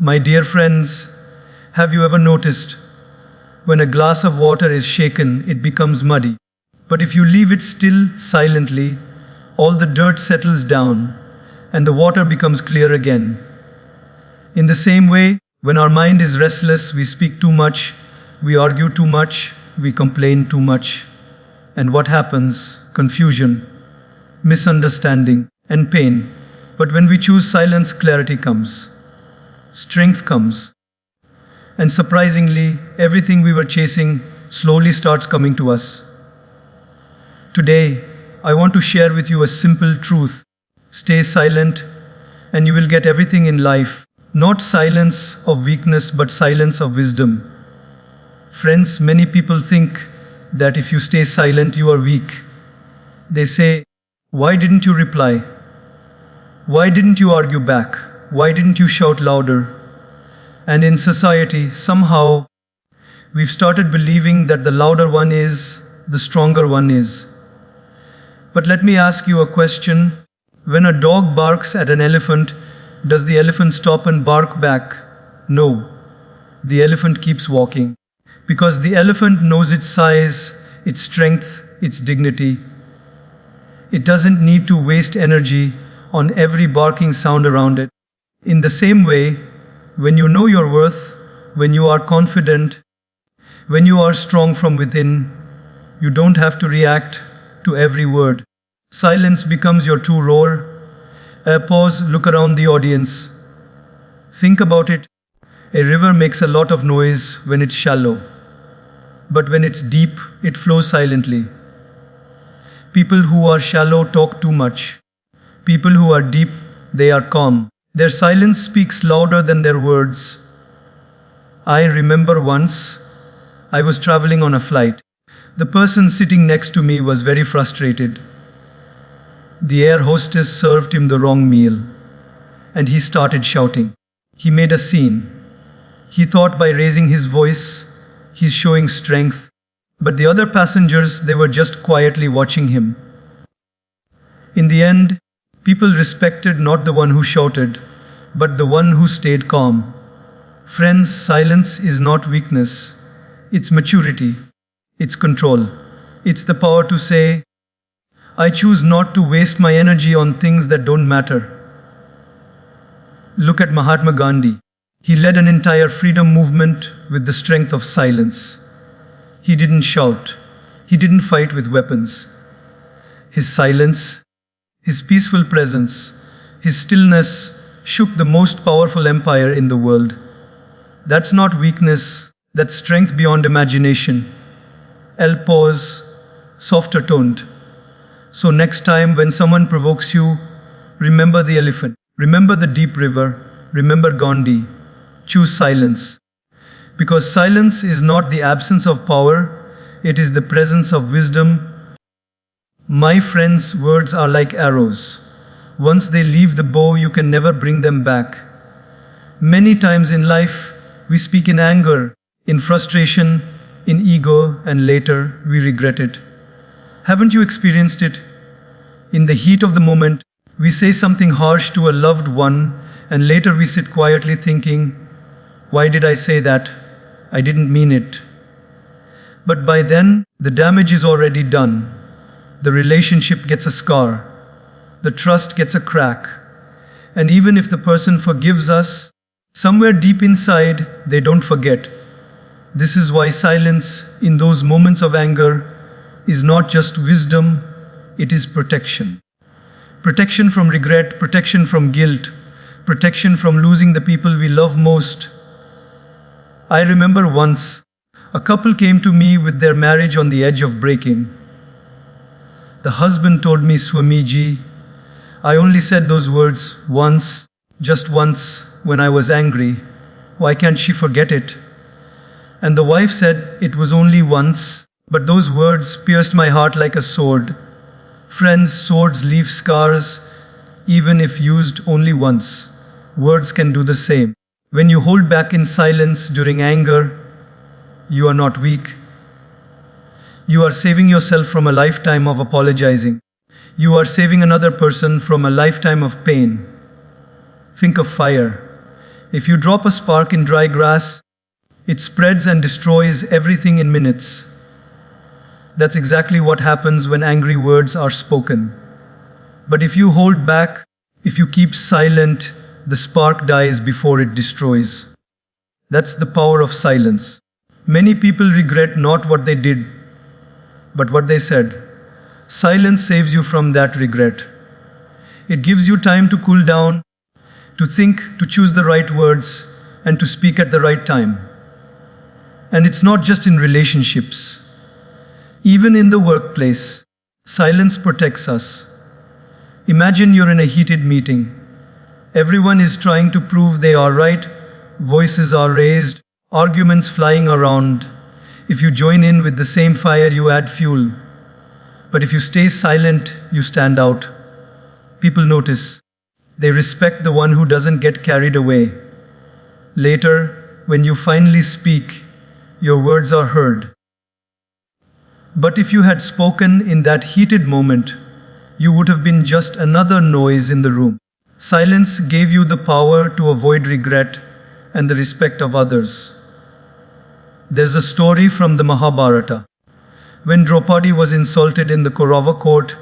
My dear friends, have you ever noticed when a glass of water is shaken, it becomes muddy? But if you leave it still silently, all the dirt settles down and the water becomes clear again. In the same way, when our mind is restless, we speak too much, we argue too much, we complain too much. And what happens? Confusion, misunderstanding, and pain. But when we choose silence, clarity comes. Strength comes. And surprisingly, everything we were chasing slowly starts coming to us. Today, I want to share with you a simple truth. Stay silent, and you will get everything in life. Not silence of weakness, but silence of wisdom. Friends, many people think that if you stay silent, you are weak. They say, "Why didn't you reply? Why didn't you argue back? Why didn't you shout louder?" And in society, somehow, we've started believing that the louder one is, the stronger one is. But let me ask you a question. When a dog barks at an elephant, does the elephant stop and bark back? No. The elephant keeps walking. Because the elephant knows its size, its strength, its dignity. It doesn't need to waste energy on every barking sound around it. In the same way, when you know your worth, when you are confident, when you are strong from within, you don't have to react to every word. Silence becomes your true roar. A pause, look around the audience. Think about it. A river makes a lot of noise when it's shallow. But when it's deep, it flows silently. People who are shallow talk too much. People who are deep, they are calm. Their silence speaks louder than their words. I remember once, I was traveling on a flight. The person sitting next to me was very frustrated. The air hostess served him the wrong meal, and he started shouting. He made a scene. He thought by raising his voice, he's showing strength. But the other passengers, they were just quietly watching him. In the end, people respected not the one who shouted, but the one who stayed calm. Friends, silence is not weakness. It's maturity. It's control. It's the power to say, I choose not to waste my energy on things that don't matter. Look at Mahatma Gandhi. He led an entire freedom movement with the strength of silence. He didn't shout. He didn't fight with weapons. His silence, his peaceful presence, his stillness shook the most powerful empire in the world. That's not weakness, that's strength beyond imagination. I'll pause, softer toned. So next time when someone provokes you, remember the elephant, remember the deep river, remember Gandhi. Choose silence. Because silence is not the absence of power, it is the presence of wisdom. My friends, words are like arrows. Once they leave the bow, you can never bring them back. Many times in life, we speak in anger, in frustration, in ego, and later we regret it. Haven't you experienced it? In the heat of the moment, we say something harsh to a loved one, and later we sit quietly thinking, why did I say that? I didn't mean it. But by then, the damage is already done. The relationship gets a scar. The trust gets a crack. And even if the person forgives us, somewhere deep inside, they don't forget. This is why silence in those moments of anger is not just wisdom, it is protection. Protection from regret, protection from guilt, protection from losing the people we love most. I remember once, a couple came to me with their marriage on the edge of breaking. The husband told me, Swamiji, I only said those words once, just once, when I was angry. Why can't she forget it? And the wife said, it was only once, but those words pierced my heart like a sword. Friends, swords leave scars, even if used only once. Words can do the same. When you hold back in silence during anger, you are not weak. You are saving yourself from a lifetime of apologizing. You are saving another person from a lifetime of pain. Think of fire. If you drop a spark in dry grass, it spreads and destroys everything in minutes. That's exactly what happens when angry words are spoken. But if you hold back, if you keep silent, the spark dies before it destroys. That's the power of silence. Many people regret not what they did, but what they said. Silence saves you from that regret. It gives you time to cool down, to think, to choose the right words, and to speak at the right time. And it's not just in relationships. Even in the workplace, silence protects us. Imagine you're in a heated meeting. Everyone is trying to prove they are right, voices are raised, arguments flying around. If you join in with the same fire, you add fuel. But if you stay silent, you stand out. People notice. They respect the one who doesn't get carried away. Later, when you finally speak, your words are heard. But if you had spoken in that heated moment, you would have been just another noise in the room. Silence gave you the power to avoid regret and the respect of others. There's a story from the Mahabharata. When Draupadi was insulted in the Kaurava court,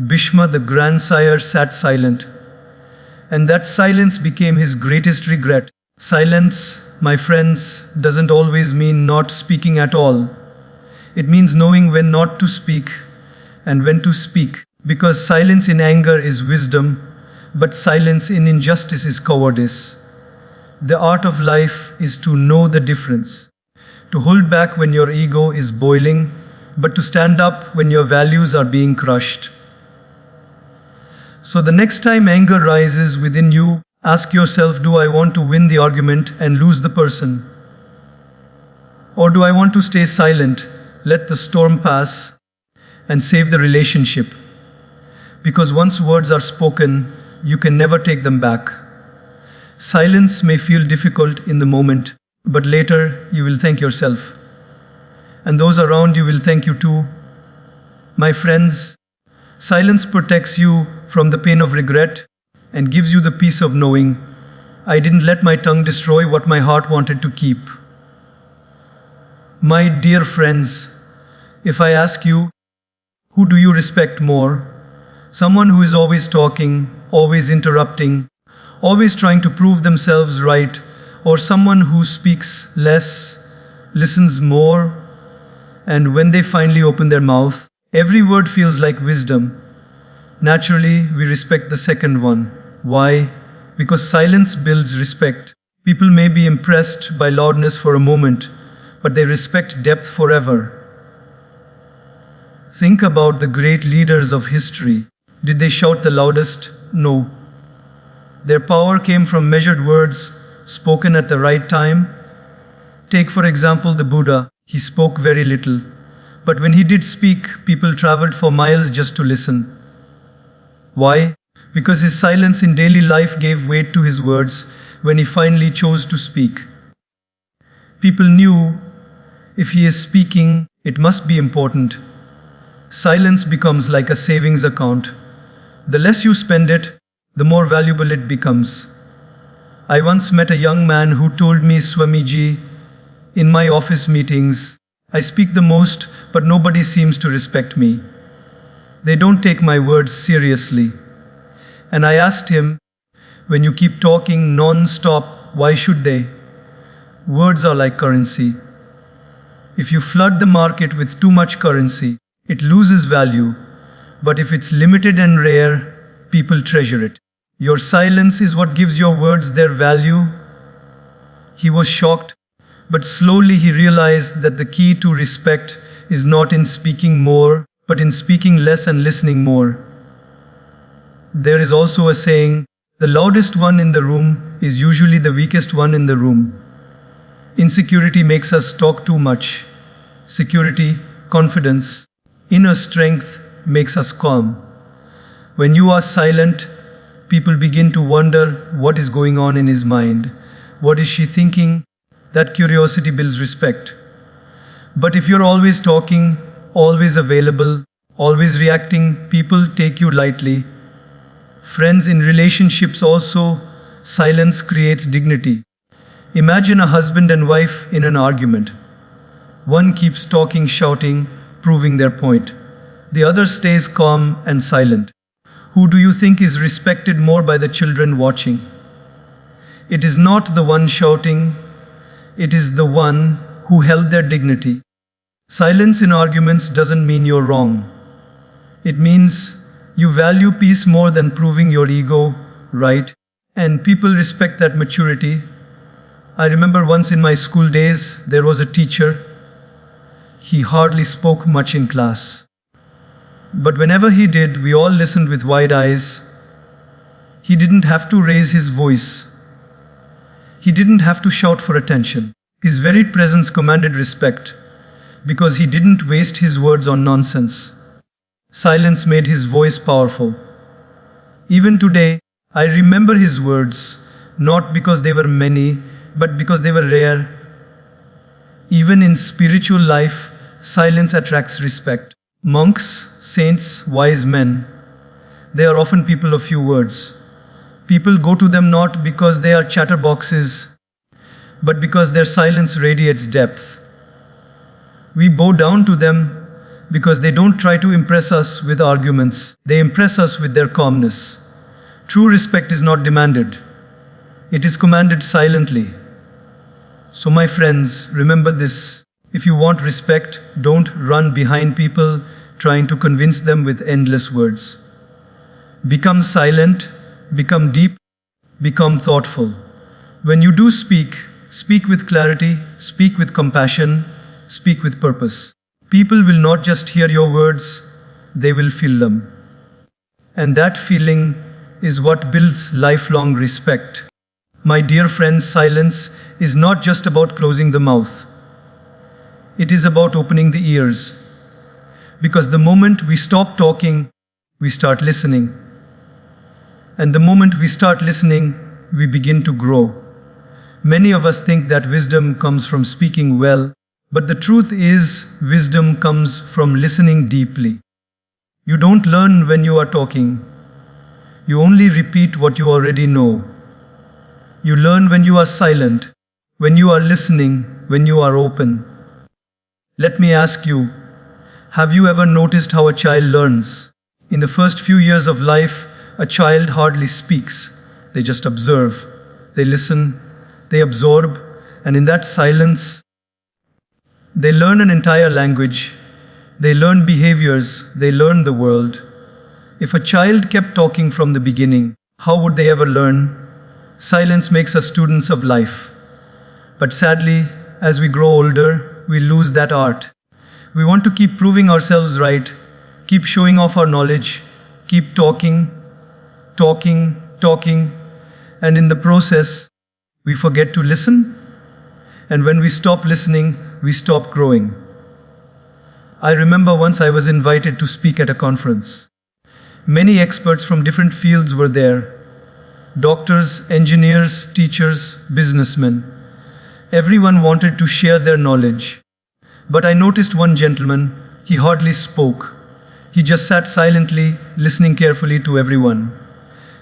Bhishma, the grandsire, sat silent. And that silence became his greatest regret. Silence, my friends, doesn't always mean not speaking at all. It means knowing when not to speak and when to speak. Because silence in anger is wisdom, but silence in injustice is cowardice. The art of life is to know the difference. To hold back when your ego is boiling, but to stand up when your values are being crushed. So the next time anger rises within you, ask yourself, do I want to win the argument and lose the person? Or do I want to stay silent, let the storm pass, and save the relationship? Because once words are spoken, you can never take them back. Silence may feel difficult in the moment, but later you will thank yourself. And those around you will thank you too. My friends, silence protects you from the pain of regret and gives you the peace of knowing, I didn't let my tongue destroy what my heart wanted to keep. My dear friends, if I ask you, who do you respect more? Someone who is always talking, always interrupting, always trying to prove themselves right, or someone who speaks less, listens more, and when they finally open their mouth, every word feels like wisdom. Naturally, we respect the second one. Why? Because silence builds respect. People may be impressed by loudness for a moment, but they respect depth forever. Think about the great leaders of history. Did they shout the loudest? No. Their power came from measured words, spoken at the right time. Take, for example, the Buddha. He spoke very little. But when he did speak, people traveled for miles just to listen. Why? Because his silence in daily life gave weight to his words when he finally chose to speak. People knew if he is speaking, it must be important. Silence becomes like a savings account. The less you spend it, the more valuable it becomes. I once met a young man who told me, Swamiji, in my office meetings, I speak the most, but nobody seems to respect me. They don't take my words seriously. And I asked him, when you keep talking non-stop, why should they? Words are like currency. If you flood the market with too much currency, it loses value. But if it's limited and rare, people treasure it. Your silence is what gives your words their value. He was shocked, but slowly he realized that the key to respect is not in speaking more, but in speaking less and listening more. There is also a saying, the loudest one in the room is usually the weakest one in the room. Insecurity makes us talk too much. Security, confidence, inner strength makes us calm. When you are silent, people begin to wonder what is going on in his mind. What is she thinking? That curiosity builds respect. But if you're always talking, always available, always reacting, people take you lightly. Friends in relationships also, silence creates dignity. Imagine a husband and wife in an argument. One keeps talking, shouting, proving their point. The other stays calm and silent. Who do you think is respected more by the children watching? It is not the one shouting, it is the one who held their dignity. Silence in arguments doesn't mean you're wrong. It means you value peace more than proving your ego right, and people respect that maturity. I remember once in my school days, there was a teacher. He hardly spoke much in class. But whenever he did, we all listened with wide eyes. He didn't have to raise his voice. He didn't have to shout for attention. His very presence commanded respect, because he didn't waste his words on nonsense. Silence made his voice powerful. Even today, I remember his words, not because they were many, but because they were rare. Even in spiritual life, silence attracts respect. Monks, saints, wise men, they are often people of few words. People go to them not because they are chatterboxes, but because their silence radiates depth. We bow down to them because they don't try to impress us with arguments. They impress us with their calmness. True respect is not demanded. It is commanded silently. So my friends, remember this. If you want respect, don't run behind people trying to convince them with endless words. Become silent, become deep, become thoughtful. When you do speak, speak with clarity, speak with compassion, speak with purpose. People will not just hear your words, they will feel them. And that feeling is what builds lifelong respect. My dear friends, silence is not just about closing the mouth. It is about opening the ears. Because the moment we stop talking, we start listening. And the moment we start listening, we begin to grow. Many of us think that wisdom comes from speaking well, but the truth is, wisdom comes from listening deeply. You don't learn when you are talking. You only repeat what you already know. You learn when you are silent, when you are listening, when you are open. Let me ask you, have you ever noticed how a child learns? In the first few years of life, a child hardly speaks. They just observe, they listen, they absorb, and in that silence, they learn an entire language, they learn behaviors, they learn the world. If a child kept talking from the beginning, how would they ever learn? Silence makes us students of life. But sadly, as we grow older, we lose that art. We want to keep proving ourselves right, keep showing off our knowledge, keep talking, and in the process, we forget to listen. And when we stop listening, we stop growing. I remember once I was invited to speak at a conference. Many experts from different fields were there. Doctors, engineers, teachers, businessmen. Everyone wanted to share their knowledge. But I noticed one gentleman, he hardly spoke. He just sat silently, listening carefully to everyone.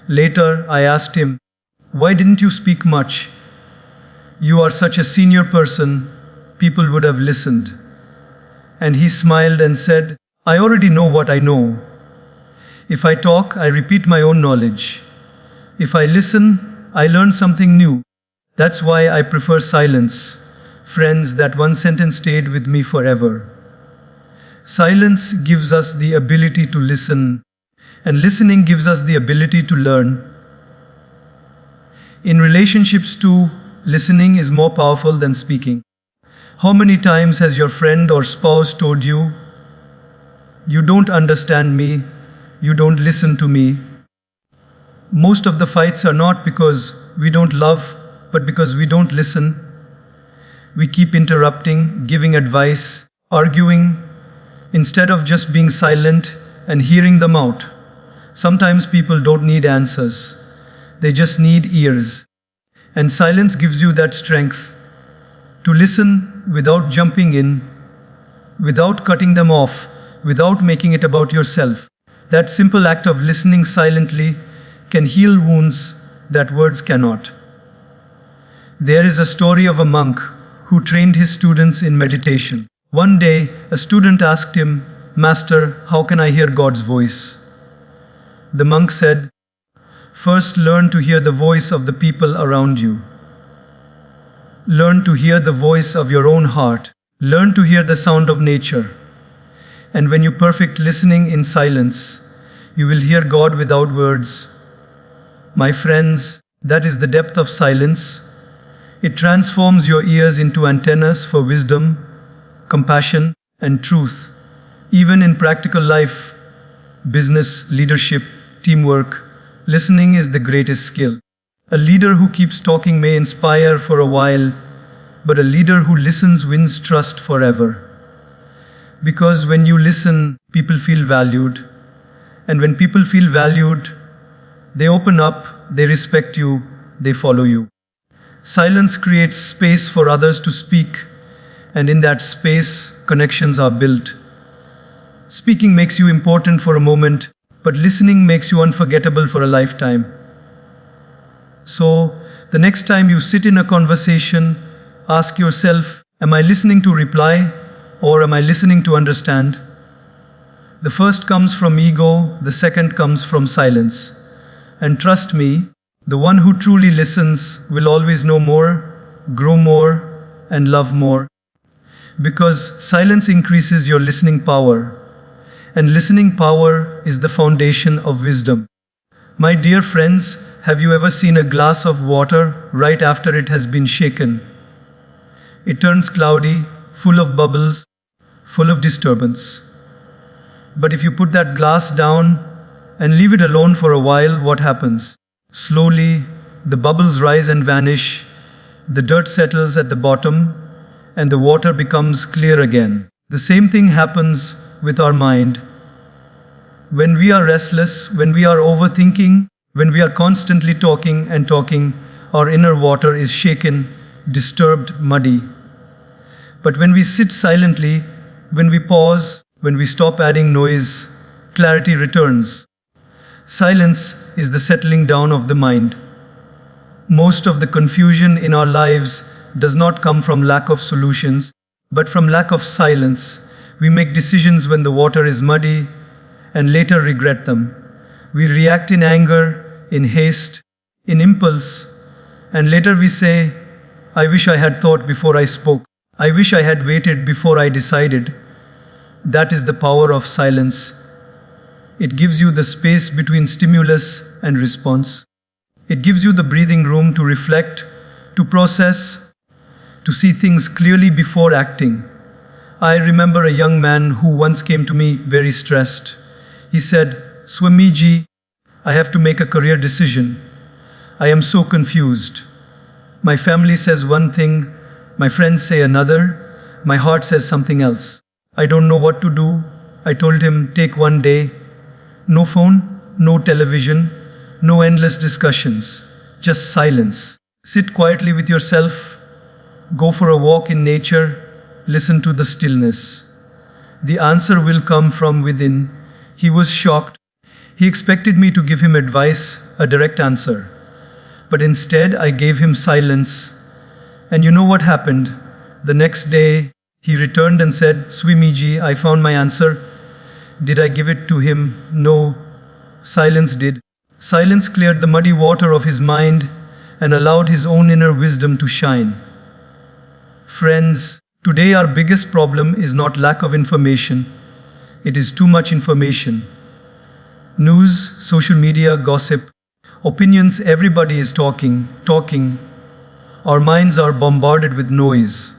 Later, I asked him, "Why didn't you speak much? You are such a senior person, people would have listened." And he smiled and said, "I already know what I know. If I talk, I repeat my own knowledge. If I listen, I learn something new. That's why I prefer silence." Friends, that one sentence stayed with me forever. Silence gives us the ability to listen, and listening gives us the ability to learn. In relationships too, listening is more powerful than speaking. How many times has your friend or spouse told you, "You don't understand me, you don't listen to me"? Most of the fights are not because we don't love, but because we don't listen. We keep interrupting, giving advice, arguing, instead of just being silent and hearing them out. Sometimes people don't need answers. They just need ears. And silence gives you that strength to listen without jumping in, without cutting them off, without making it about yourself. That simple act of listening silently can heal wounds, that words cannot. There is a story of a monk who trained his students in meditation. One day, a student asked him, "Master, how can I hear God's voice?" The monk said, "First learn to hear the voice of the people around you. Learn to hear the voice of your own heart. Learn to hear the sound of nature. And when you perfect listening in silence, you will hear God without words." My friends, that is the depth of silence. It transforms your ears into antennas for wisdom, compassion, and truth. Even in practical life, business, leadership, teamwork, listening is the greatest skill. A leader who keeps talking may inspire for a while, but a leader who listens wins trust forever. Because when you listen, people feel valued. And when people feel valued, they open up, they respect you, they follow you. Silence creates space for others to speak, and in that space, connections are built. Speaking makes you important for a moment, but listening makes you unforgettable for a lifetime. So, the next time you sit in a conversation, ask yourself, am I listening to reply or am I listening to understand? The first comes from ego, the second comes from silence. And trust me, the one who truly listens will always know more, grow more, and love more. Because silence increases your listening power. And listening power is the foundation of wisdom. My dear friends, have you ever seen a glass of water right after it has been shaken? It turns cloudy, full of bubbles, full of disturbance. But if you put that glass down and leave it alone for a while, what happens? Slowly, the bubbles rise and vanish, the dirt settles at the bottom, and the water becomes clear again. The same thing happens with our mind. When we are restless, when we are overthinking, when we are constantly talking and talking, our inner water is shaken, disturbed, muddy. But when we sit silently, when we pause, when we stop adding noise, clarity returns. Silence is the settling down of the mind. Most of the confusion in our lives does not come from lack of solutions, but from lack of silence. We make decisions when the water is muddy and later regret them. We react in anger, in haste, in impulse, and later we say, "I wish I had thought before I spoke. I wish I had waited before I decided." That is the power of silence. It gives you the space between stimulus and response. It gives you the breathing room to reflect, to process, to see things clearly before acting. I remember a young man who once came to me very stressed. He said, "Swamiji, I have to make a career decision. I am so confused. My family says one thing, my friends say another, my heart says something else. I don't know what to do." I told him, "Take one day. No phone, no television, no endless discussions. Just silence. Sit quietly with yourself. Go for a walk in nature. Listen to the stillness. The answer will come from within." He was shocked. He expected me to give him advice, a direct answer. But instead, I gave him silence. And you know what happened? The next day, he returned and said, "Swamiji, I found my answer." Did I give it to him? No. Silence did. Silence cleared the muddy water of his mind and allowed his own inner wisdom to shine. Friends, today our biggest problem is not lack of information. It is too much information. News, social media, gossip, opinions, everybody is talking. Our minds are bombarded with noise.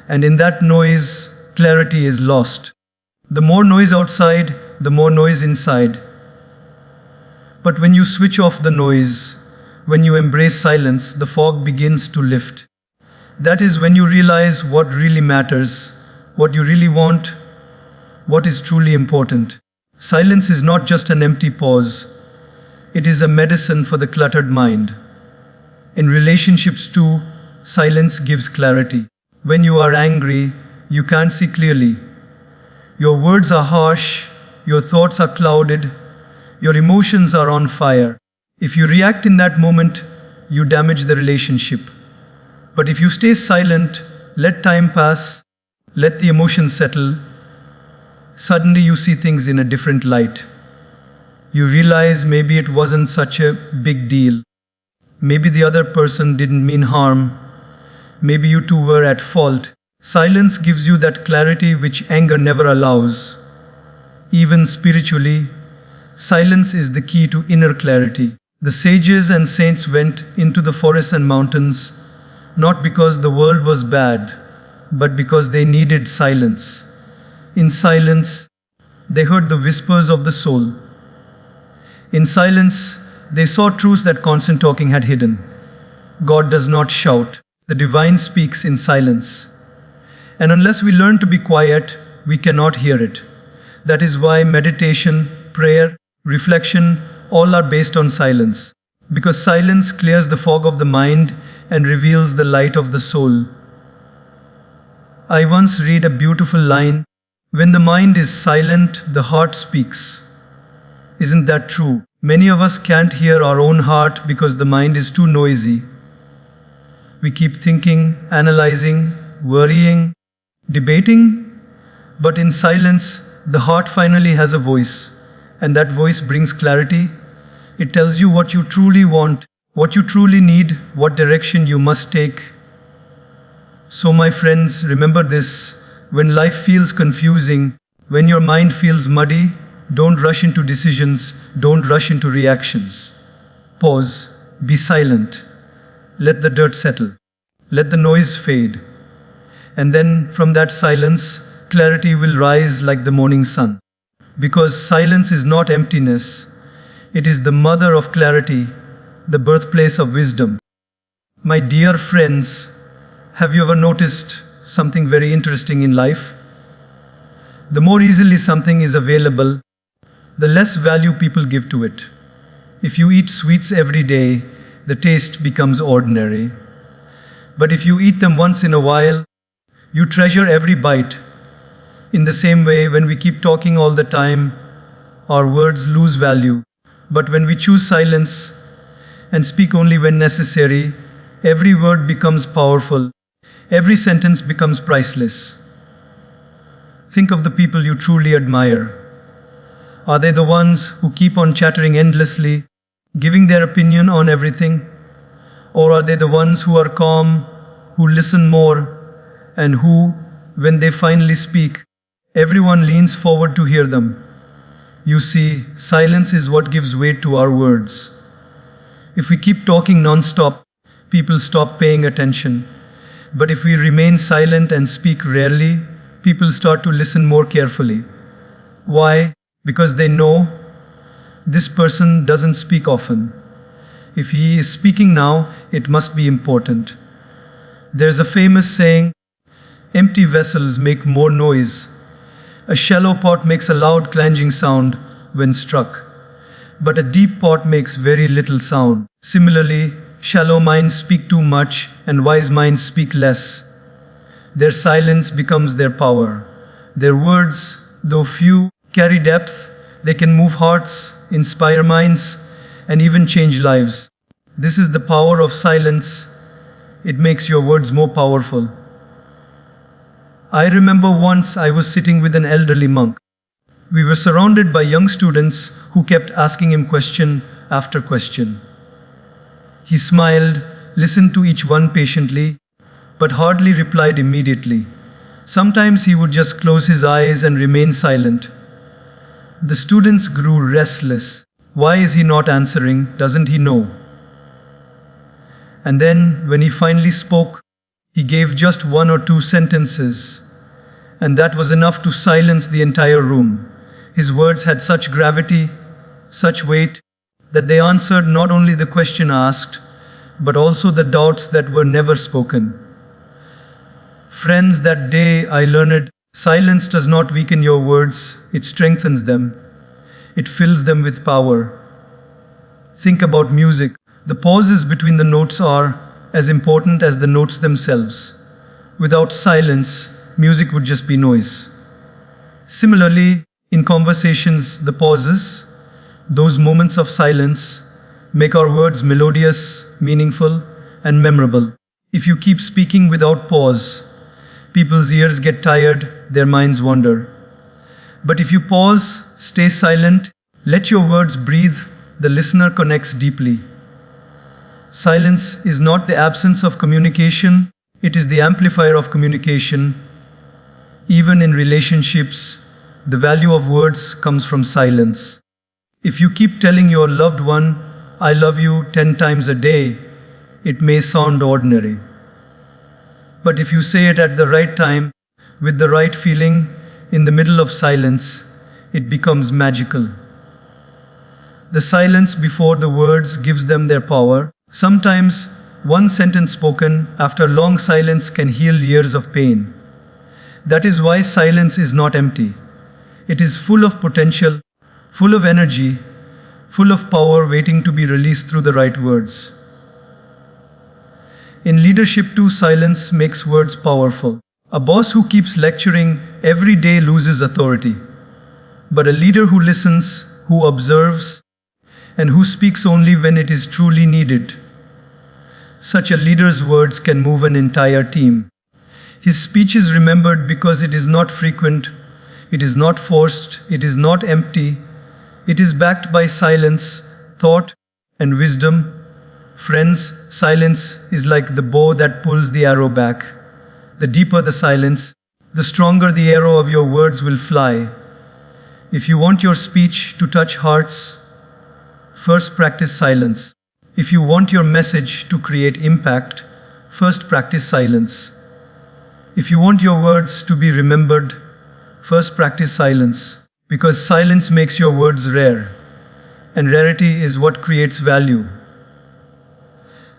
And in that noise, clarity is lost. The more noise outside, the more noise inside. But when you switch off the noise, when you embrace silence, the fog begins to lift. That is when you realize what really matters, what you really want, what is truly important. Silence is not just an empty pause. It is a medicine for the cluttered mind. In relationships too, silence gives clarity. When you are angry, you can't see clearly. Your words are harsh, your thoughts are clouded, your emotions are on fire. If you react in that moment, you damage the relationship. But if you stay silent, let time pass, let the emotions settle, suddenly you see things in a different light. You realize maybe it wasn't such a big deal. Maybe the other person didn't mean harm. Maybe you two were at fault. Silence gives you that clarity which anger never allows. Even spiritually, silence is the key to inner clarity. The sages and saints went into the forests and mountains, not because the world was bad, but because they needed silence. In silence, they heard the whispers of the soul. In silence, they saw truths that constant talking had hidden. God does not shout. The divine speaks in silence. And unless we learn to be quiet, we cannot hear it. That is why meditation, prayer, reflection, all are based on silence. Because silence clears the fog of the mind and reveals the light of the soul. I once read a beautiful line, "When the mind is silent, the heart speaks." Isn't that true? Many of us can't hear our own heart because the mind is too noisy. We keep thinking, analyzing, worrying, debating, but in silence, the heart finally has a voice, and that voice brings clarity. It tells you what you truly want, what you truly need, what direction you must take. So, my friends, remember this: when life feels confusing, when your mind feels muddy, don't rush into decisions, don't rush into reactions. Pause, be silent, let the dirt settle, let the noise fade. And then, from that silence, clarity will rise like the morning sun. Because silence is not emptiness, it is the mother of clarity, the birthplace of wisdom. My dear friends, have you ever noticed something very interesting in life? The more easily something is available, the less value people give to it. If you eat sweets every day, the taste becomes ordinary. But if you eat them once in a while, you treasure every bite. In the same way, when we keep talking all the time, our words lose value. But when we choose silence and speak only when necessary, every word becomes powerful. Every sentence becomes priceless. Think of the people you truly admire. Are they the ones who keep on chattering endlessly, giving their opinion on everything? Or are they the ones who are calm, who listen more, and who, when they finally speak, everyone leans forward to hear them? You see, silence is what gives weight to our words. If we keep talking non-stop, people stop paying attention. But if we remain silent and speak rarely, people start to listen more carefully. Why? Because they know this person doesn't speak often. If he is speaking now, it must be important. There's a famous saying, empty vessels make more noise. A shallow pot makes a loud clanging sound when struck, but a deep pot makes very little sound. Similarly, shallow minds speak too much and wise minds speak less. Their silence becomes their power. Their words, though few, carry depth. They can move hearts, inspire minds, and even change lives. This is the power of silence. It makes your words more powerful. I remember once I was sitting with an elderly monk. We were surrounded by young students who kept asking him question after question. He smiled, listened to each one patiently, but hardly replied immediately. Sometimes he would just close his eyes and remain silent. The students grew restless. Why is he not answering? Doesn't he know? And then, when he finally spoke, he gave just one or two sentences, and that was enough to silence the entire room. His words had such gravity, such weight, that they answered not only the question asked, but also the doubts that were never spoken. Friends, that day I learned silence does not weaken your words, it strengthens them. It fills them with power. Think about music. The pauses between the notes are as important as the notes themselves. Without silence, music would just be noise. Similarly, in conversations, the pauses, those moments of silence, make our words melodious, meaningful, and memorable. If you keep speaking without pause, people's ears get tired, their minds wander. But if you pause, stay silent, let your words breathe, the listener connects deeply. Silence is not the absence of communication, it is the amplifier of communication. Even in relationships, the value of words comes from silence. If you keep telling your loved one, "I love you" 10 times a day, it may sound ordinary. But if you say it at the right time, with the right feeling, in the middle of silence, it becomes magical. The silence before the words gives them their power. Sometimes, one sentence spoken after long silence can heal years of pain. That is why silence is not empty. It is full of potential, full of energy, full of power waiting to be released through the right words. In leadership too, silence makes words powerful. A boss who keeps lecturing every day loses authority. But a leader who listens, who observes, and who speaks only when it is truly needed, such a leader's words can move an entire team. His speech is remembered because it is not frequent, it is not forced, it is not empty, it is backed by silence, thought, and wisdom. Friends, silence is like the bow that pulls the arrow back. The deeper the silence, the stronger the arrow of your words will fly. If you want your speech to touch hearts, first practice silence. If you want your message to create impact, first practice silence. If you want your words to be remembered, first practice silence. Because silence makes your words rare, and rarity is what creates value.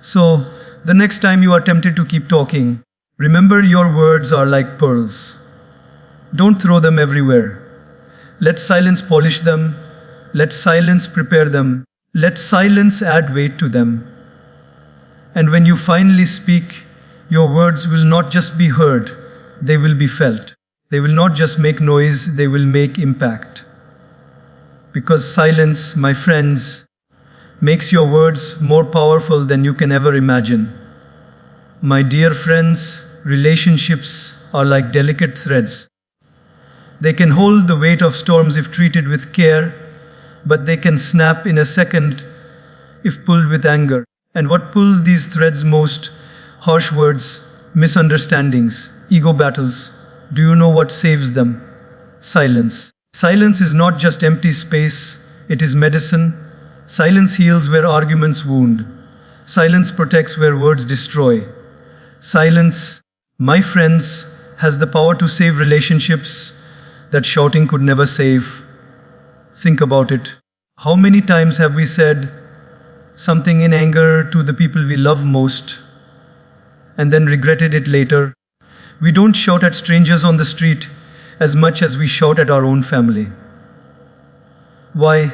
So, the next time you are tempted to keep talking, remember your words are like pearls. Don't throw them everywhere. Let silence polish them. Let silence prepare them. Let silence add weight to them. And when you finally speak, your words will not just be heard, they will be felt. They will not just make noise, they will make impact. Because silence, my friends, makes your words more powerful than you can ever imagine. My dear friends, relationships are like delicate threads. They can hold the weight of storms if treated with care, but they can snap in a second if pulled with anger. And what pulls these threads most? Harsh words, misunderstandings, ego battles. Do you know what saves them? Silence. Silence is not just empty space, it is medicine. Silence heals where arguments wound. Silence protects where words destroy. Silence, my friends, has the power to save relationships that shouting could never save. Think about it. How many times have we said something in anger to the people we love most and then regretted it later? We don't shout at strangers on the street as much as we shout at our own family. Why?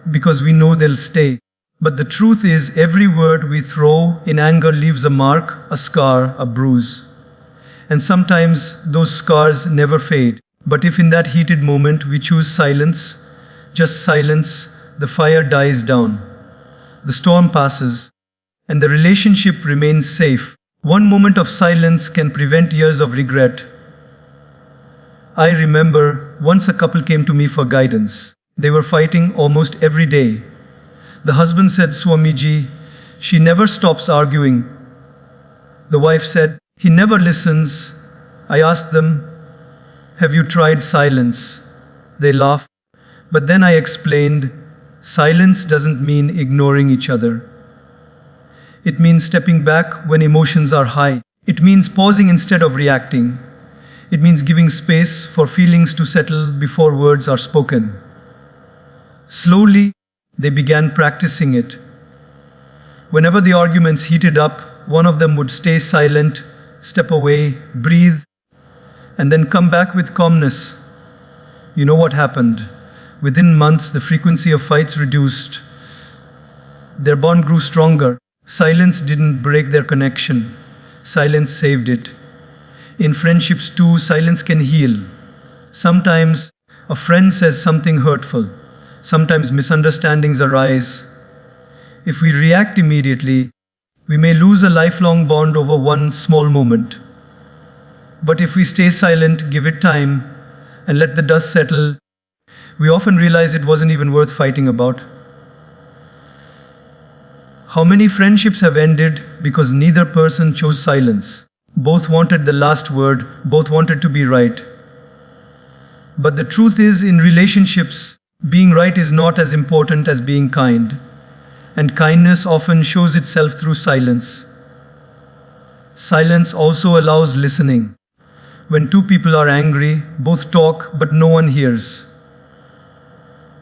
Because we know they'll stay. But the truth is, every word we throw in anger leaves a mark, a scar, a bruise. And sometimes those scars never fade. But if in that heated moment we choose silence, just silence, the fire dies down. The storm passes, and the relationship remains safe. One moment of silence can prevent years of regret. I remember once a couple came to me for guidance. They were fighting almost every day. The husband said, "Swamiji, she never stops arguing." The wife said, "He never listens." I asked them, "Have you tried silence?" They laughed. But then I explained, silence doesn't mean ignoring each other. It means stepping back when emotions are high. It means pausing instead of reacting. It means giving space for feelings to settle before words are spoken. Slowly, they began practicing it. Whenever the arguments heated up, one of them would stay silent, step away, breathe, and then come back with calmness. You know what happened? Within months, the frequency of fights reduced. Their bond grew stronger. Silence didn't break their connection. Silence saved it. In friendships too, silence can heal. Sometimes a friend says something hurtful. Sometimes misunderstandings arise. If we react immediately, We may lose a lifelong bond over one small moment. But if we stay silent, give it time, and let the dust settle, we often realize it wasn't even worth fighting about. How many friendships have ended because neither person chose silence? Both wanted the last word, both wanted to be right. But the truth is, in relationships, being right is not as important as being kind. And kindness often shows itself through silence. Silence also allows listening. When two people are angry, both talk but no one hears.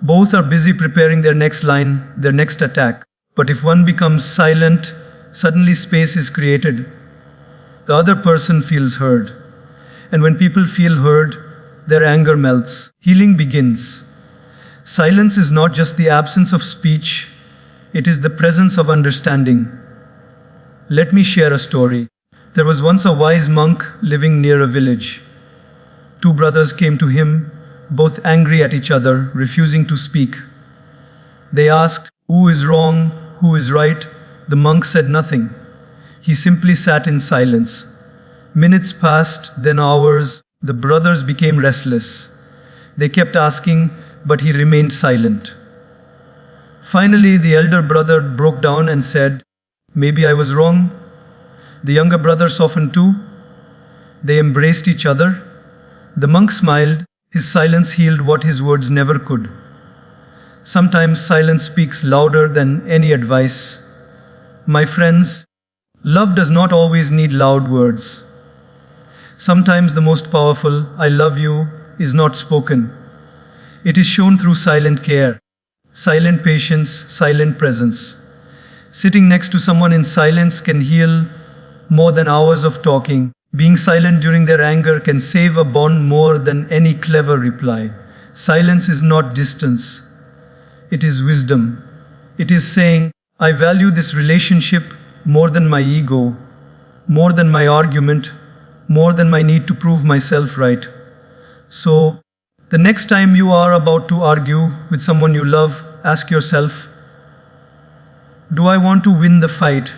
Both are busy preparing their next line, their next attack. But if one becomes silent, suddenly space is created. The other person feels heard. And when people feel heard, their anger melts. Healing begins. Silence is not just the absence of speech, it is the presence of understanding. Let me share a story. There was once a wise monk living near a village. Two brothers came to him, both angry at each other, refusing to speak. They asked, "Who is wrong? Who is right?" The monk said nothing. He simply sat in silence. Minutes passed, then hours. The brothers became restless. They kept asking, but he remained silent. Finally, the elder brother broke down and said, "Maybe I was wrong." The younger brother softened too. They embraced each other. The monk smiled. His silence healed what his words never could. Sometimes silence speaks louder than any advice. My friends, love does not always need loud words. Sometimes the most powerful, "I love you," is not spoken. It is shown through silent care, silent patience, silent presence. Sitting next to someone in silence can heal more than hours of talking. Being silent during their anger can save a bond more than any clever reply. Silence is not distance. It is wisdom. It is saying, "I value this relationship more than my ego, more than my argument, more than my need to prove myself right." So, the next time you are about to argue with someone you love, ask yourself, do I want to win the fight,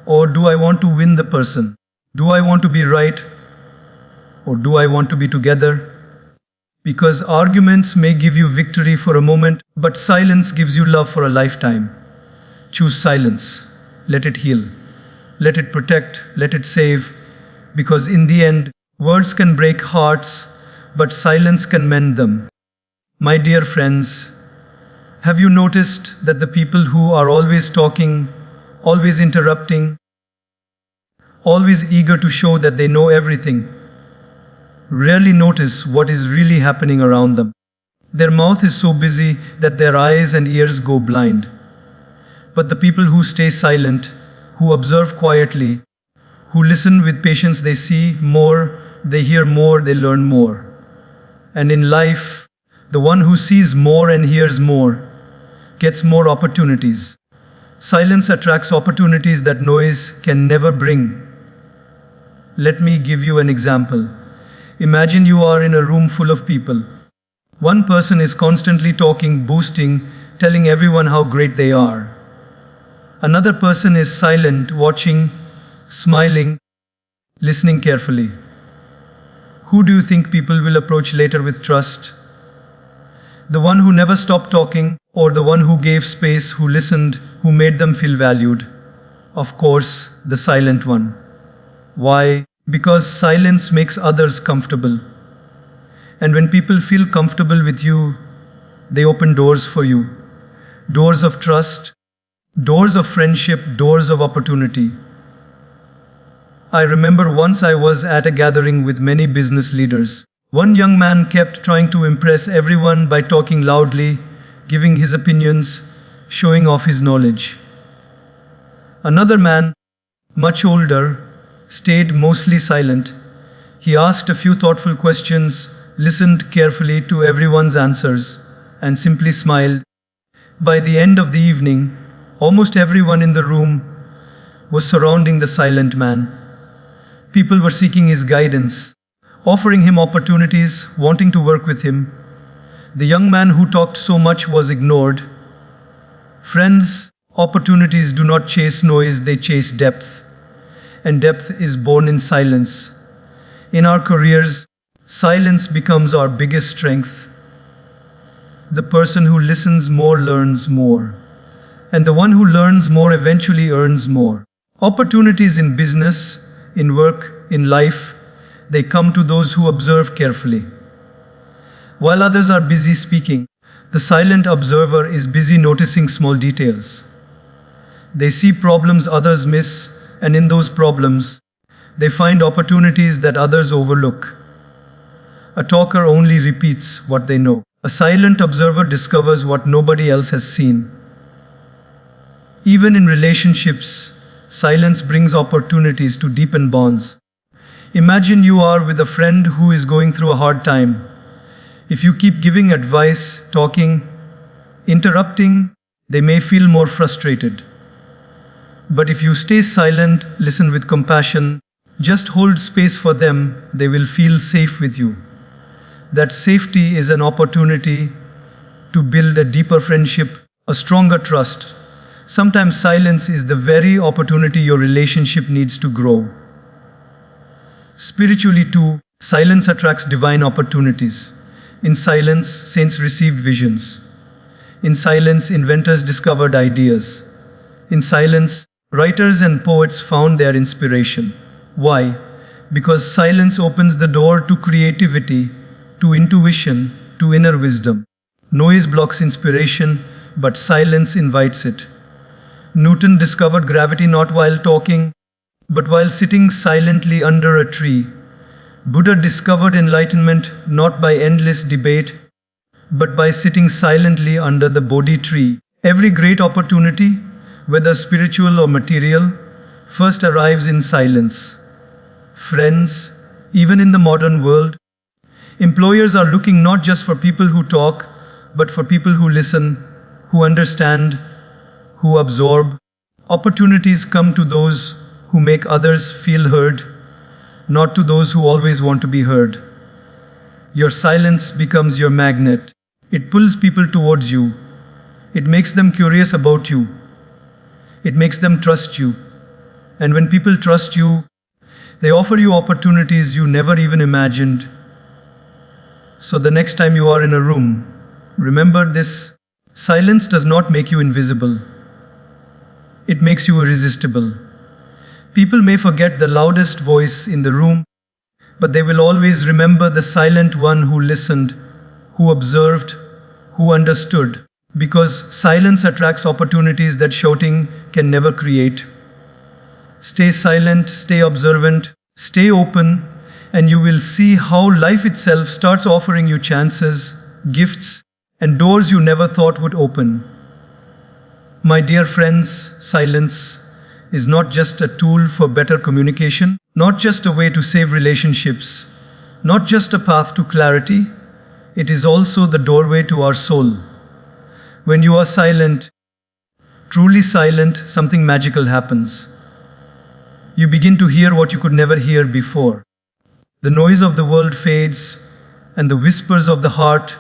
or do I want to win the person? Do I want to be right, or do I want to be together? Because arguments may give you victory for a moment, but silence gives you love for a lifetime. Choose silence. Let it heal. Let it protect. Let it save. Because in the end, words can break hearts, but silence can mend them. My dear friends, have you noticed that the people who are always talking, always interrupting, always eager to show that they know everything, rarely notice what is really happening around them? Their mouth is so busy that their eyes and ears go blind. But the people who stay silent, who observe quietly, who listen with patience, they see more, they hear more, they learn more. And in life, the one who sees more and hears more gets more opportunities. Silence attracts opportunities that noise can never bring. Let me give you an example. Imagine you are in a room full of people. One person is constantly talking, boasting, telling everyone how great they are. Another person is silent, watching, smiling, listening carefully. Who do you think people will approach later with trust? The one who never stopped talking, or the one who gave space, who listened, who made them feel valued? Of course, the silent one. Why? Because silence makes others comfortable. And when people feel comfortable with you, they open doors for you. Doors of trust, doors of friendship, doors of opportunity. I remember once I was at a gathering with many business leaders. One young man kept trying to impress everyone by talking loudly, giving his opinions, showing off his knowledge. Another man, much older, stayed mostly silent. He asked a few thoughtful questions, listened carefully to everyone's answers, and simply smiled. By the end of the evening, almost everyone in the room was surrounding the silent man. People were seeking his guidance, offering him opportunities, wanting to work with him. The young man who talked so much was ignored. Friends, Opportunities do not chase noise, they chase depth. And depth is born in silence. In our careers, silence becomes our biggest strength. The person who listens more learns more. And the one who learns more eventually earns more. Opportunities in business, in work, in life, they come to those who observe carefully. While others are busy speaking, the silent observer is busy noticing small details. They see problems others miss, and in those problems, they find opportunities that others overlook. A talker only repeats what they know. A silent observer discovers what nobody else has seen. Even in relationships, silence brings opportunities to deepen bonds. Imagine you are with a friend who is going through a hard time. If you keep giving advice, talking, interrupting, they may feel more frustrated. But if you stay silent, listen with compassion, just hold space for them, they will feel safe with you. That safety is an opportunity to build a deeper friendship, a stronger trust. Sometimes silence is the very opportunity your relationship needs to grow. Spiritually too, silence attracts divine opportunities. In silence, saints received visions. In silence, inventors discovered ideas. In silence, writers and poets found their inspiration. Why? Because silence opens the door to creativity, to intuition, to inner wisdom. Noise blocks inspiration, but silence invites it. Newton discovered gravity not while talking, but while sitting silently under a tree. Buddha discovered enlightenment not by endless debate, but by sitting silently under the Bodhi tree. Every great opportunity, whether spiritual or material, first arrives in silence. Friends, even in the modern world, employers are looking not just for people who talk, but for people who listen, who understand, who absorb. Opportunities come to those who make others feel heard, not to those who always want to be heard. Your silence becomes your magnet. It pulls people towards you. It makes them curious about you. It makes them trust you. And when people trust you, they offer you opportunities you never even imagined. So the next time you are in a room, remember this: silence does not make you invisible. It makes you irresistible. People may forget the loudest voice in the room, but they will always remember the silent one who listened, who observed, who understood. Because silence attracts opportunities that shouting can never create. Stay silent, stay observant, stay open, and you will see how life itself starts offering you chances, gifts, and doors you never thought would open. My dear friends, silence is not just a tool for better communication, not just a way to save relationships, not just a path to clarity. It is also the doorway to our soul. When you are silent, truly silent, something magical happens. You begin to hear what you could never hear before. The noise of the world fades, and the whispers of the heart,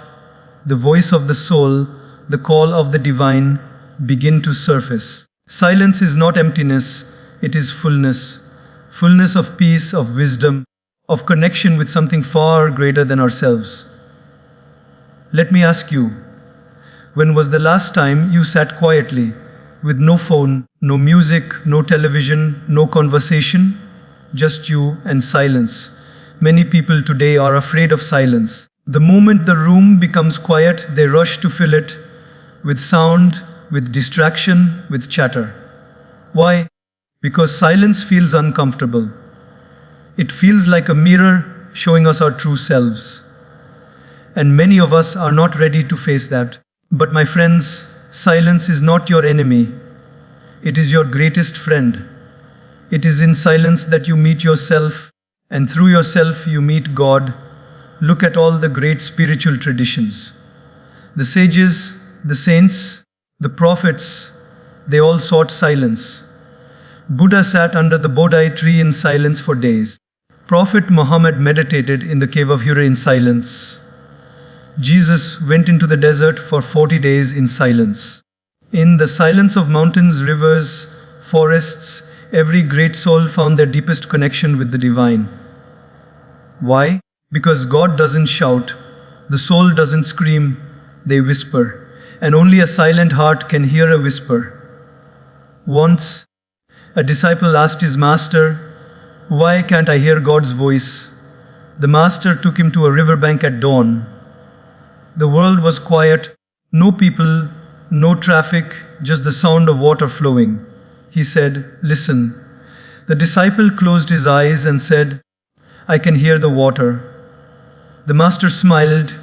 the voice of the soul, the call of the divine begin to surface. Silence is not emptiness, it is fullness. Fullness of peace, of wisdom, of connection with something far greater than ourselves. Let me ask you, when was the last time you sat quietly, with no phone, no music, no television, no conversation, just you and silence? Many people today are afraid of silence. The moment the room becomes quiet, they rush to fill it with sound, with distraction, with chatter. Why? Because silence feels uncomfortable. It feels like a mirror showing us our true selves. And many of us are not ready to face that. But my friends, silence is not your enemy. It is your greatest friend. It is in silence that you meet yourself, and through yourself you meet God. Look at all the great spiritual traditions. The sages, the saints, the prophets, they all sought silence. Buddha sat under the Bodhi tree in silence for days. Prophet Muhammad meditated in the cave of Hira in silence. Jesus went into the desert for 40 days in silence. In the silence of mountains, rivers, forests, every great soul found their deepest connection with the divine. Why? Because God doesn't shout, the soul doesn't scream, they whisper, and only a silent heart can hear a whisper. Once, a disciple asked his master, "Why can't I hear God's voice?" The master took him to a riverbank at dawn. The world was quiet, no people, no traffic, just the sound of water flowing. He said, "Listen." The disciple closed his eyes and said, "I can hear the water." The master smiled.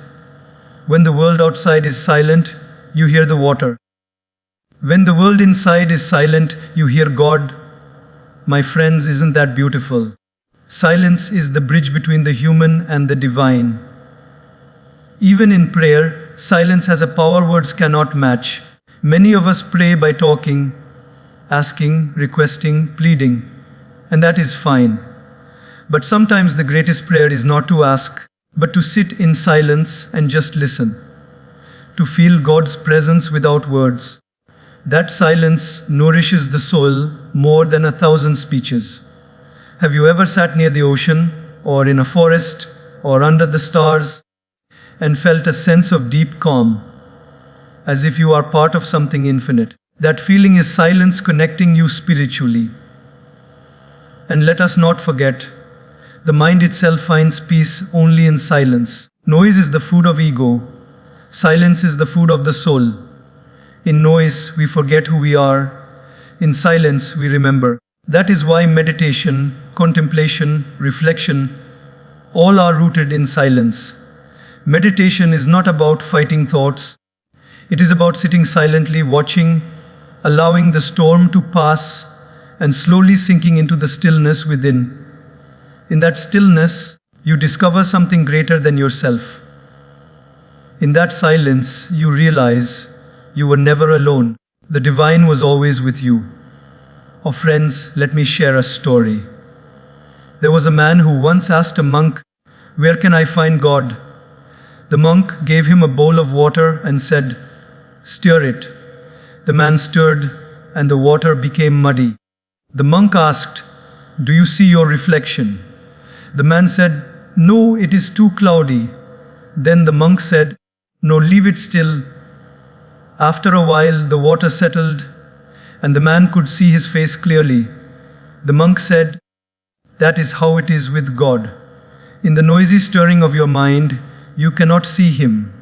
When the world outside is silent, you hear the water. When the world inside is silent, you hear God. My friends, isn't that beautiful? Silence is the bridge between the human and the divine. Even in prayer, silence has a power words cannot match. Many of us pray by talking, asking, requesting, pleading, and that is fine. But sometimes the greatest prayer is not to ask, but to sit in silence and just listen, to feel God's presence without words. That silence nourishes the soul more than 1,000 speeches. Have you ever sat near the ocean, or in a forest, or under the stars, and felt a sense of deep calm, as if you are part of something infinite? That feeling is silence connecting you spiritually. And let us not forget, the mind itself finds peace only in silence. Noise is the food of ego. Silence is the food of the soul. In noise, we forget who we are. In silence, we remember. That is why meditation, contemplation, reflection, all are rooted in silence. Meditation is not about fighting thoughts. It is about sitting silently, watching, allowing the storm to pass, and slowly sinking into the stillness within. In that stillness, you discover something greater than yourself. In that silence, you realize you were never alone. The divine was always with you. Oh friends, let me share a story. There was a man who once asked a monk, "Where can I find God?" The monk gave him a bowl of water and said, "Stir it." The man stirred, and the water became muddy. The monk asked, "Do you see your reflection?" The man said, "No, it is too cloudy." Then the monk said, "No, leave it still." After a while, the water settled, and the man could see his face clearly. The monk said, "That is how it is with God. In the noisy stirring of your mind, you cannot see Him.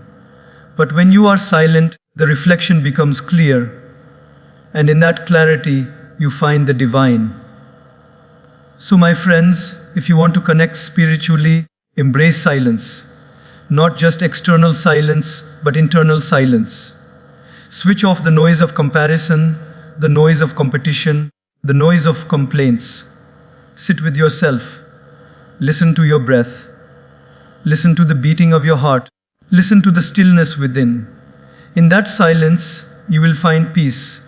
But when you are silent, the reflection becomes clear, and in that clarity, you find the divine." So, my friends, if you want to connect spiritually, embrace silence. Not just external silence, but internal silence. Switch off the noise of comparison, the noise of competition, the noise of complaints. Sit with yourself. Listen to your breath. Listen to the beating of your heart. Listen to the stillness within. In that silence, you will find peace.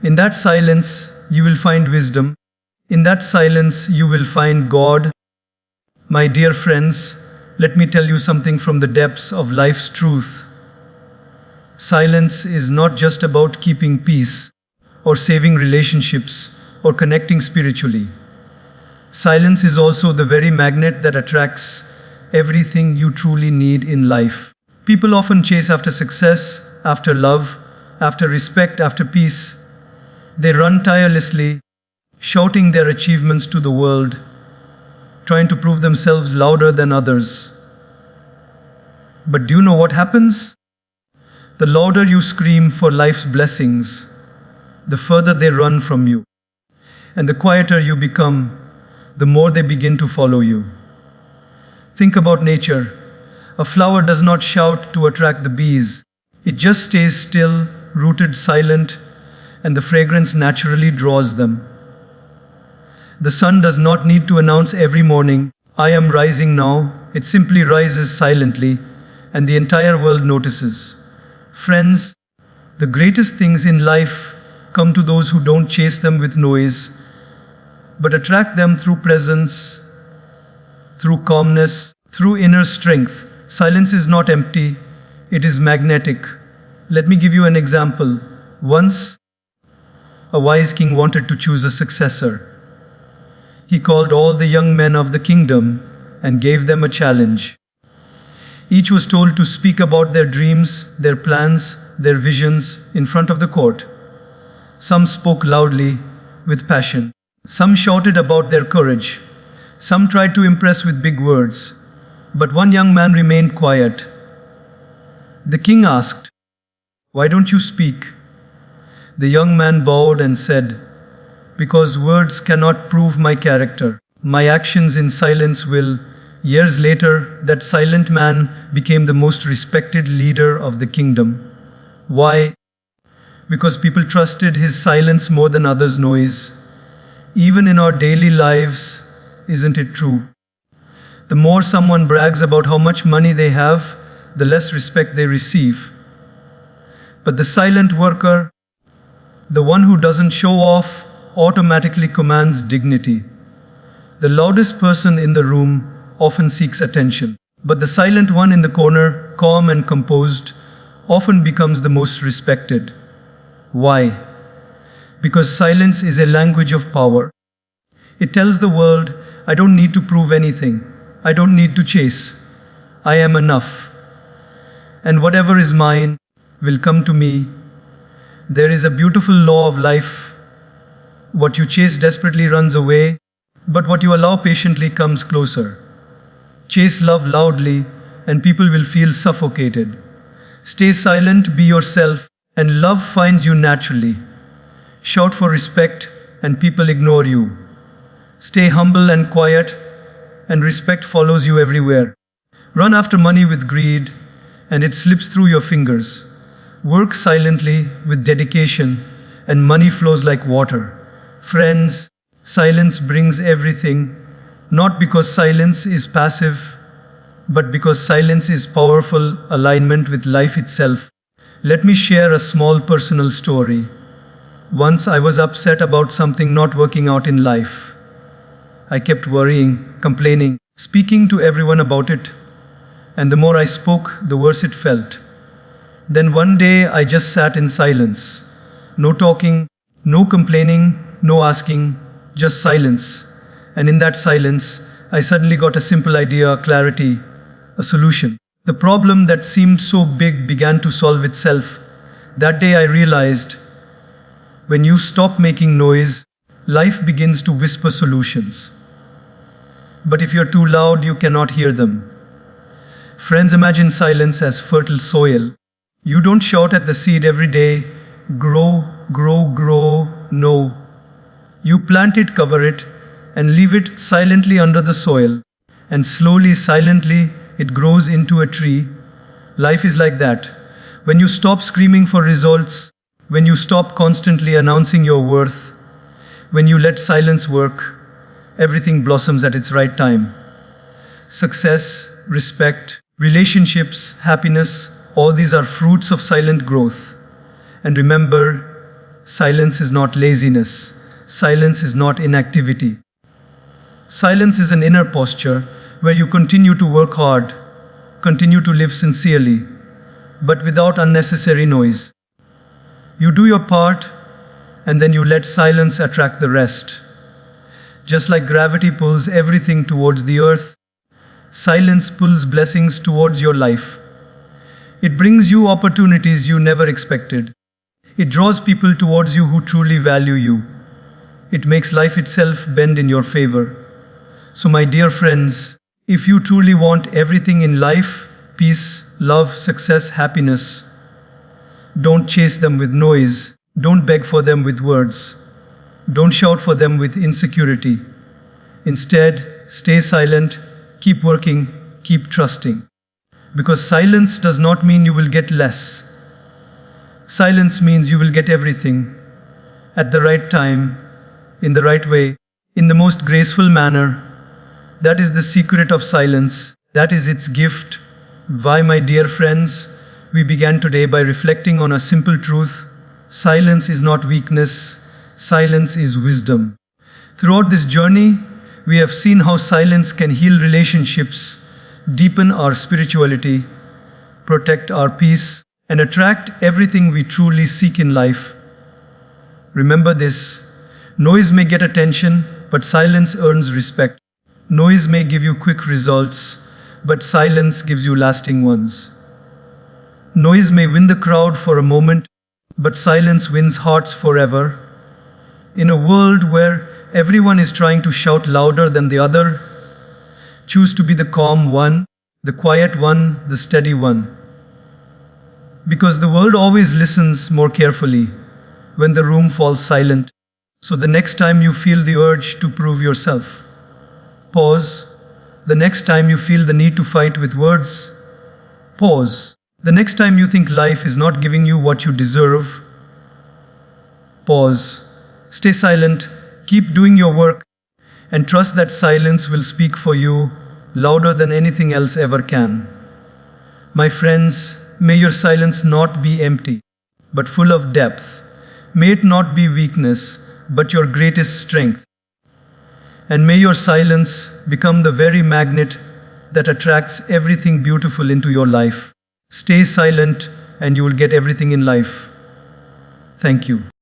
In that silence, you will find wisdom. In that silence, you will find God. My dear friends, let me tell you something from the depths of life's truth. Silence is not just about keeping peace, or saving relationships, or connecting spiritually. Silence is also the very magnet that attracts everything you truly need in life. People often chase after success, after love, after respect, after peace. They run tirelessly, shouting their achievements to the world, trying to prove themselves louder than others. But do you know what happens? The louder you scream for life's blessings, the further they run from you. And the quieter you become, the more they begin to follow you. Think about nature. A flower does not shout to attract the bees. It just stays still, rooted, silent, and the fragrance naturally draws them. The sun does not need to announce every morning, "I am rising now." It simply rises silently, and the entire world notices. Friends, the greatest things in life come to those who don't chase them with noise, but attract them through presence, through calmness, through inner strength. Silence is not empty, it is magnetic. Let me give you an example. Once, a wise king wanted to choose a successor. He called all the young men of the kingdom and gave them a challenge. Each was told to speak about their dreams, their plans, their visions in front of the court. Some spoke loudly, with passion. Some shouted about their courage. Some tried to impress with big words. But one young man remained quiet. The king asked, "Why don't you speak?" The young man bowed and said, "Because words cannot prove my character. My actions in silence will." Years later, that silent man became the most respected leader of the kingdom. Why? Because people trusted his silence more than others' noise. Even in our daily lives, isn't it true? The more someone brags about how much money they have, the less respect they receive. But the silent worker, the one who doesn't show off, automatically commands dignity. The loudest person in the room often seeks attention, but the silent one in the corner, calm and composed, often becomes the most respected. Why? Because silence is a language of power. It tells the world, I don't need to prove anything. I don't need to chase. I am enough. And whatever is mine will come to me. There is a beautiful law of life. What you chase desperately runs away, but what you allow patiently comes closer. Chase love loudly, and people will feel suffocated. Stay silent, be yourself, and love finds you naturally. Shout for respect, and people ignore you. Stay humble and quiet, and respect follows you everywhere. Run after money with greed, and it slips through your fingers. Work silently with dedication, and money flows like water. Friends, silence brings everything, not because silence is passive, but because silence is powerful alignment with life itself. Let me share a small personal story. Once I was upset about something not working out in life. I kept worrying, complaining, speaking to everyone about it, and the more I spoke, the worse it felt. Then one day I just sat in silence. No talking, no complaining, no asking, just silence. And in that silence, I suddenly got a simple idea, clarity, a solution. The problem that seemed so big began to solve itself. That day I realized, when you stop making noise, life begins to whisper solutions. But if you're too loud, you cannot hear them. Friends, imagine silence as fertile soil. You don't shout at the seed every day, grow, grow, grow, no. You plant it, cover it, and leave it silently under the soil. And slowly, silently, it grows into a tree. Life is like that. When you stop screaming for results, when you stop constantly announcing your worth, when you let silence work, everything blossoms at its right time. Success, respect, relationships, happiness, all these are fruits of silent growth. And remember, silence is not laziness. Silence is not inactivity. Silence is an inner posture where you continue to work hard, continue to live sincerely, but without unnecessary noise. You do your part, and then you let silence attract the rest. Just like gravity pulls everything towards the earth, silence pulls blessings towards your life. It brings you opportunities you never expected. It draws people towards you who truly value you. It makes life itself bend in your favor. So my dear friends, if you truly want everything in life, peace, love, success, happiness, don't chase them with noise. Don't beg for them with words. Don't shout for them with insecurity. Instead, stay silent, keep working, keep trusting. Because silence does not mean you will get less. Silence means you will get everything at the right time, in the right way, in the most graceful manner. That is the secret of silence. That is its gift. Why, my dear friends, we began today by reflecting on a simple truth. Silence is not weakness. Silence is wisdom. Throughout this journey, we have seen how silence can heal relationships, deepen our spirituality, protect our peace, and attract everything we truly seek in life. Remember this: noise may get attention, but silence earns respect. Noise may give you quick results, but silence gives you lasting ones. Noise may win the crowd for a moment, but silence wins hearts forever. In a world where everyone is trying to shout louder than the other, choose to be the calm one, the quiet one, the steady one. Because the world always listens more carefully when the room falls silent. So the next time you feel the urge to prove yourself, pause. The next time you feel the need to fight with words, pause. The next time you think life is not giving you what you deserve, pause. Stay silent, keep doing your work, and trust that silence will speak for you louder than anything else ever can. My friends, may your silence not be empty, but full of depth. May it not be weakness, but your greatest strength. And may your silence become the very magnet that attracts everything beautiful into your life. Stay silent, and you will get everything in life. Thank you.